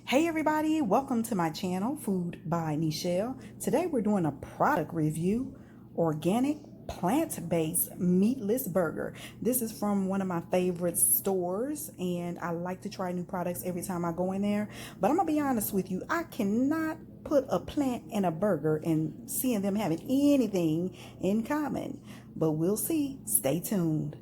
Hey everybody, welcome to my channel, Food by Nichelle. Today we're doing a product review, organic plant-based meatless burger. This is from one of my favorite stores and I like to try new products every time I go in there. But I'm gonna be honest with you, I cannot put a plant in a burger and seeing them having anything in common. But we'll see. Stay tuned.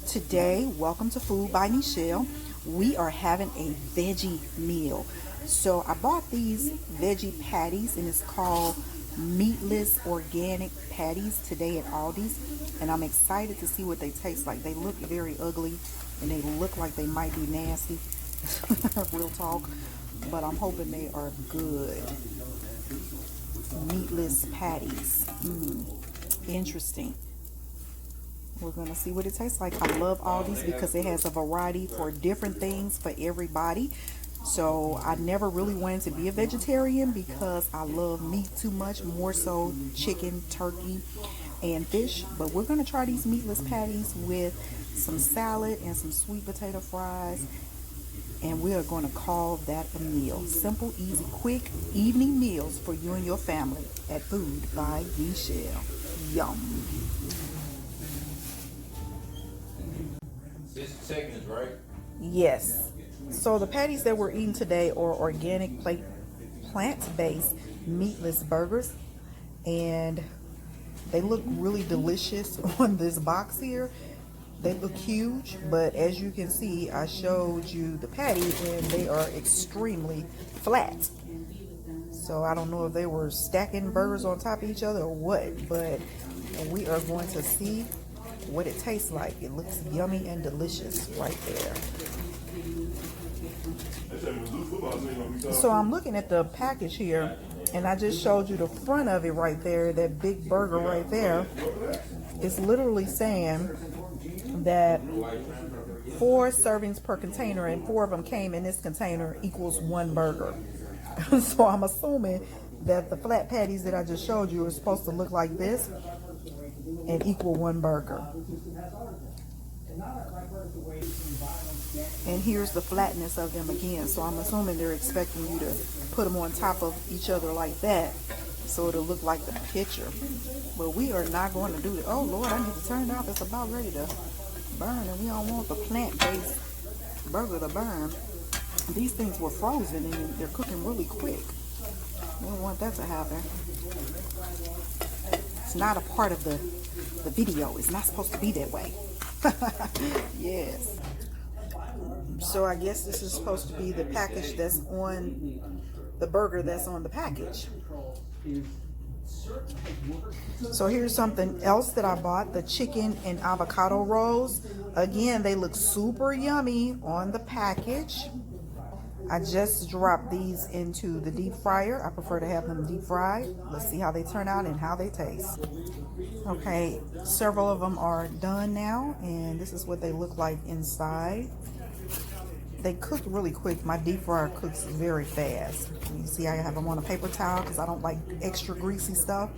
Today, welcome to Food by Nichelle. We are having a veggie meal. So I bought these veggie patties and it's called meatless organic patties today at Aldi's. And I'm excited to see what they taste like. They look very ugly and they look like they might be nasty. Real talk. But I'm hoping they are good. Meatless patties. Interesting. We're going to see what it tastes like. I love Aldi's because it has a variety for different things for everybody. So I never really wanted to be a vegetarian because I love meat too much, more so chicken, turkey, and fish. But we're going to try these meatless patties with some salad and some sweet potato fries. And we are going to call that a meal. Simple, easy, quick evening meals for you and your family at Food by Nichelle. Yum. 60 seconds, right? Yes. So the patties that we're eating today are organic plant-based meatless burgers. And they look really delicious on this box here. They look huge, but as you can see, I showed you the patties and they are extremely flat. So I don't know if they were stacking burgers on top of each other or what, but we are going to see what it tastes like. It looks yummy and delicious right there. So I'm looking at the package here and I just showed you the front of it right there, that big burger right there. It's literally saying that 4 servings per container and 4 of them came in this container equals 1 burger. So I'm assuming that the flat patties that I just showed you are supposed to look like this and equal 1 burger. And here's the flatness of them again. So I'm assuming they're expecting you to put them on top of each other like that so it'll look like the picture. But we are not going to do that. Oh Lord, I need to turn it off. It's about ready to burn and we don't want the plant-based burger to burn. These things were frozen and they're cooking really quick. We don't want that to happen. It's not a part of the video. It's not supposed to be that way. Yes. So I guess this is supposed to be the package that's on the burger that's on the package. So here's something else that I bought, the chicken and avocado rolls. Again, they look super yummy on the package. I just dropped these into the deep fryer. I prefer to have them deep fried. Let's see how they turn out and how they taste. Okay, several of them are done now, and this is what they look like inside. They cook really quick. My deep fryer cooks very fast. You see I have them on a paper towel because I don't like extra greasy stuff,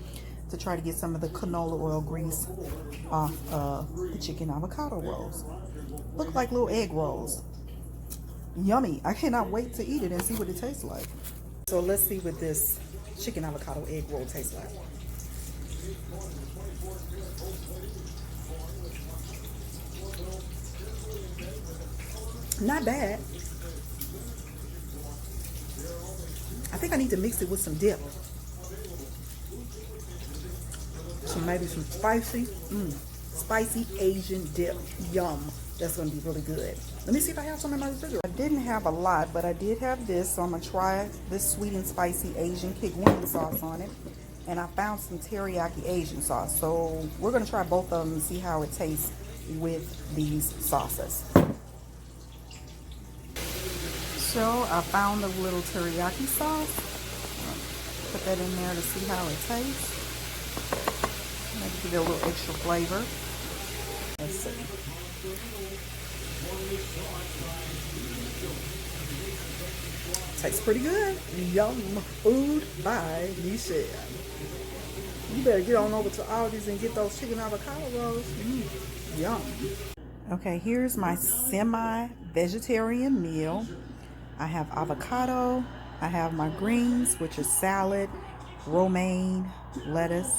to try to get some of the canola oil grease off the chicken avocado rolls. Look like little egg rolls. Yummy. I cannot wait to eat it and see what it tastes like. So let's see what this chicken avocado egg roll tastes like. Not bad. I think I need to mix it with some dip. Maybe some spicy Asian dip. Yum. That's going to be really good. Let me see if I have some in my refrigerator. I didn't have a lot, but I did have this. So I'm going to try this sweet and spicy Asian kick wing sauce on it. And I found some teriyaki Asian sauce. So we're going to try both of them and see how it tastes with these sauces. So I found a little teriyaki sauce. Put that in there to see how it tastes. Maybe give it a little extra flavor. Let's see. Tastes pretty good. Yum. Food by Nichelle. You better get on over to Aldi's and get those chicken avocado rolls. Yum. Okay, here's my semi-vegetarian meal. I have avocado. I have my greens, which is salad, romaine, lettuce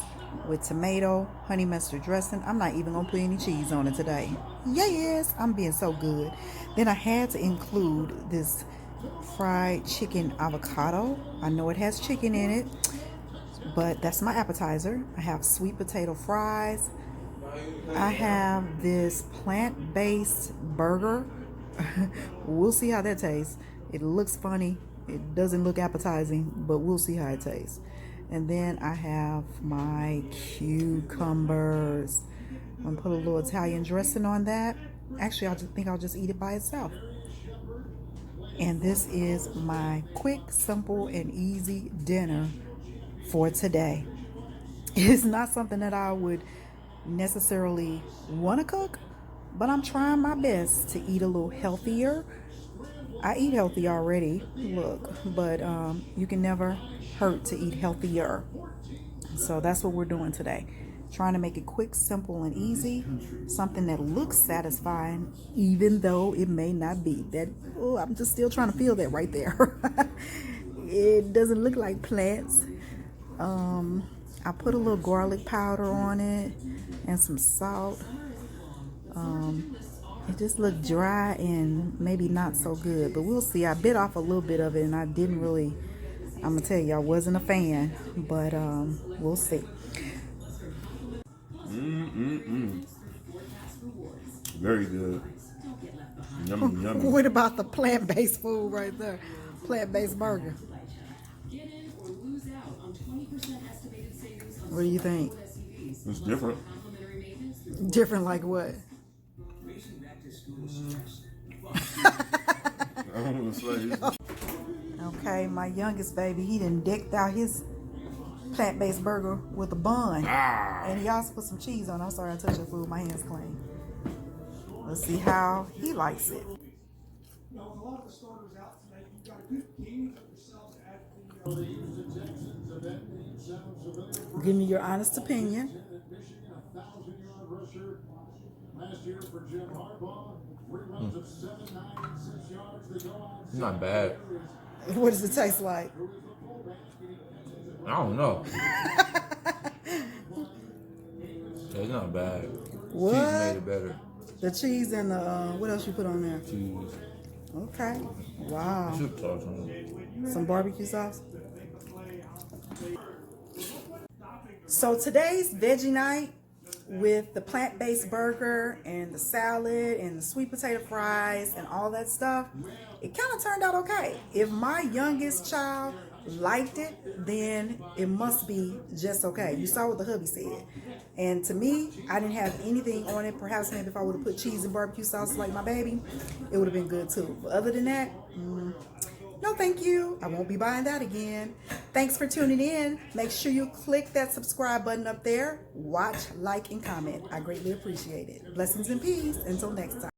with tomato, honey mustard dressing. I'm not even gonna put any cheese on it today. Yes, I'm being so good. Then I had to include this fried chicken avocado. I know it has chicken in it, but that's my appetizer. I have sweet potato fries. I have this plant-based burger. We'll see how that tastes. It looks funny. It doesn't look appetizing, but we'll see how it tastes. And then I have my cucumbers. I'm gonna put a little Italian dressing on that. Actually, I think I'll just eat it by itself. And this is my quick, simple, and easy dinner for today. It's not something that I would necessarily want to cook, but I'm trying my best to eat a little healthier. I eat healthy already, look, but you can never hurt to eat healthier. So that's what we're doing today. Trying to make it quick, simple, and easy. Something that looks satisfying, even though it may not be. I'm just still trying to feel that right there. It doesn't look like plants. I put a little garlic powder on it and some salt. It just looked dry and maybe not so good, but we'll see. I bit off a little bit of it and I didn't really, I'm gonna tell you, I wasn't a fan, but we'll see. Very good. Yummy, yummy. What about the plant-based food right there? Plant-based burger. What do you think? It's different. Different like what? I don't want to say. Okay, my youngest baby, he done decked out his plant-based burger with a bun. And he also put some cheese on it. I'm sorry I touched your food. My hand's clean. Let's see how he likes it. Give me your honest opinion. Not bad. What does it taste like? I don't know. It's not bad. What? Cheese made it better. The cheese and the, what else you put on there? Cheese. Okay. Wow. Soup sauce on it. Some barbecue sauce. So today's veggie night with the plant-based burger and the salad and the sweet potato fries and all that stuff, it kind of turned out okay. If my youngest child liked it, then it must be just okay. You saw what the hubby said. And to me, I didn't have anything on it. Perhaps maybe if I would have put cheese and barbecue sauce like my baby, it would have been good too. But other than that, no thank you. I won't be buying that again. Thanks for tuning in. Make sure you click that subscribe button up there. Watch, like, and comment. I greatly appreciate it. Blessings and peace. Until next time.